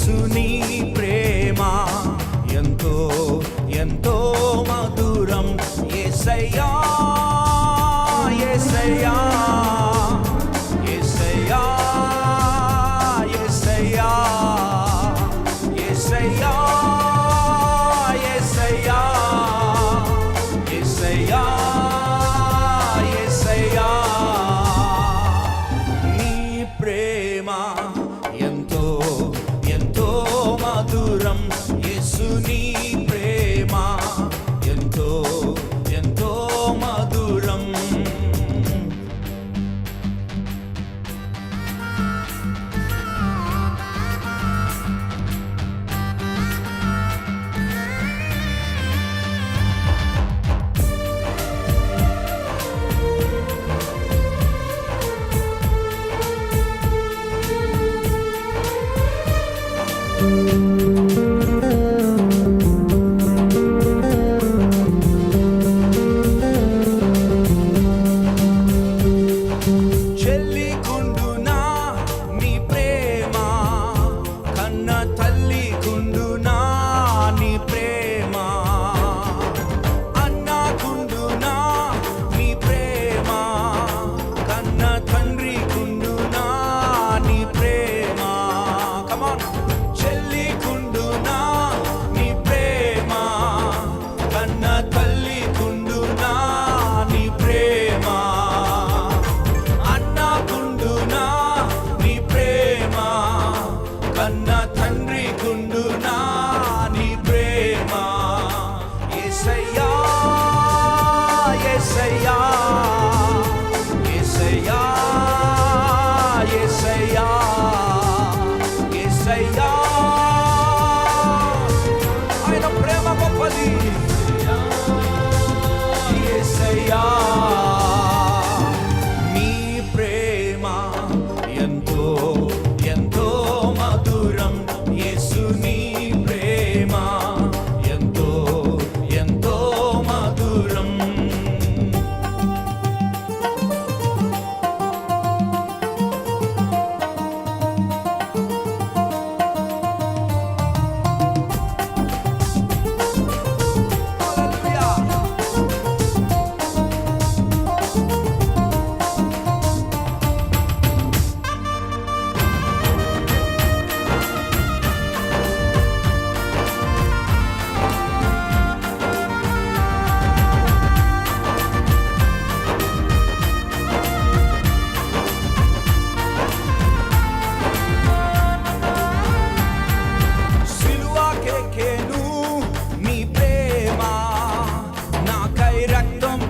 యేసుని ప్రేమ ఎంతో ఎంతో మధురం. యేసయ్యా యేసయ్యా యేసయ్యా యేసయ్యా యేసయ్యా యేసయ్యా యేసయ్యా యేసయ్యా నీ ప్రేమ ఎంతో ఎంతో మధురం. యేసుని ప్రేమ ఎంతో ఎంతో మధురం. ఆయన ప్రేమ గొప్పది. యేసయ్యా నీ ప్రేమ ఎంతో ఎంతో మధురం. యేసుని ప్రేమ ఎంతో ఎంతో మధురం.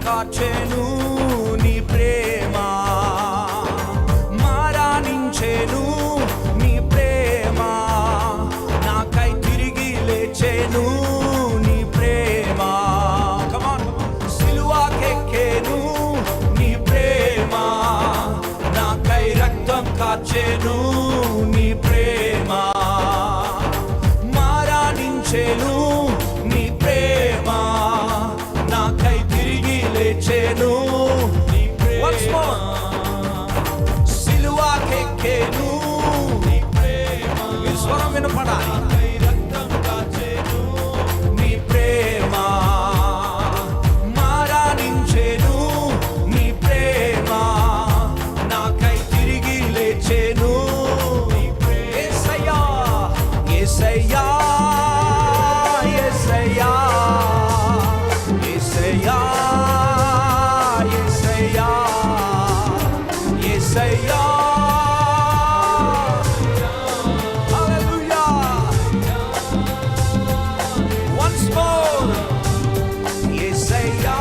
కాచెను నీ ప్రేమ, మారానించెను నీ ప్రేమ, నాకై తిరిగి లేచెను నీ ప్రేమ. కమాన్, సిలువకెక్కెను నీ ప్రేమ, నాకై రక్తం కాచెను నీ ప్రేమ, మారానించెను నీ ప్రేమ, నాకై తిరిగి లేచెను నీ ప్రేమ. సిలువకెక్కెను నీ ప్రేమ, ఈ స్వరం వినపడాలి. రక్తం కాచెను నీ ప్రేమ, మారానించెను నీ ప్రేమ, నాకై తిరిగి లేచెను నీ ప్రేమ. యేసయ్యా యేసయ్యా యేసయ్యా యేసయ్యా యేసయ్యా యేసయ్యా. హల్లెలూయా. వన్స్ మోర్ యేసయ్యా.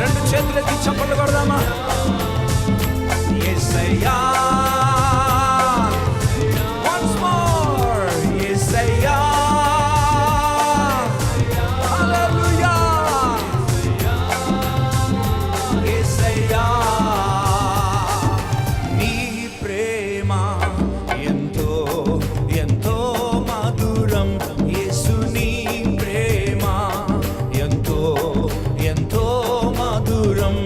రెండు చేతులెత్తి చప్పట్లు కొడదామా? యేసయ్యా. వన్స్ మోర్ యేసయ్యా. హల్లెలూయా. యేసయ్యా నీ ప్రేమ ఎంతో ఎంతో మధురం. యేసు నీ ప్రేమ ఎంతో ఎంతో మధురం.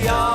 యేసయ్యా